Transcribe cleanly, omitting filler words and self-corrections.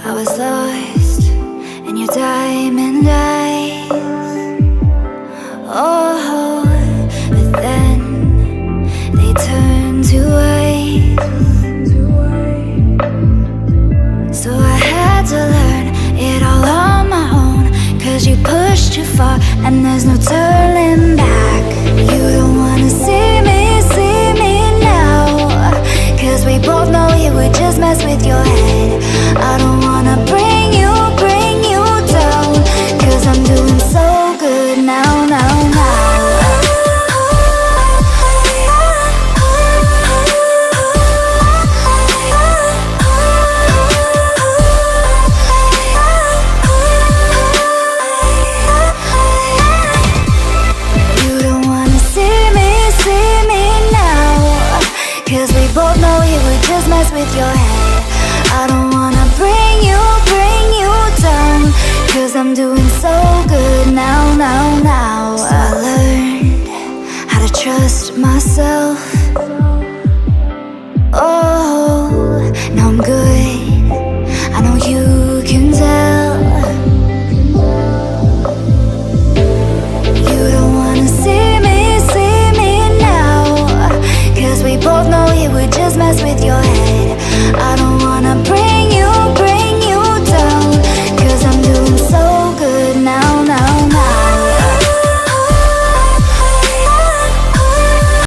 I was lost in your diamond eyes. Oh, but then they turned to ice. So I had to learn it all on my own, 'cause you pushed too far and there's no turning back. You don't wanna see me now, 'cause we both know it would just mess with your head. I don't wanna bring you down, 'cause I'm doing so good now. You don't wanna see me now, 'cause we both know it would just mess with your head. I don't wanna bring you down, 'cause I'm doing so good now. So I learned how to trust myself.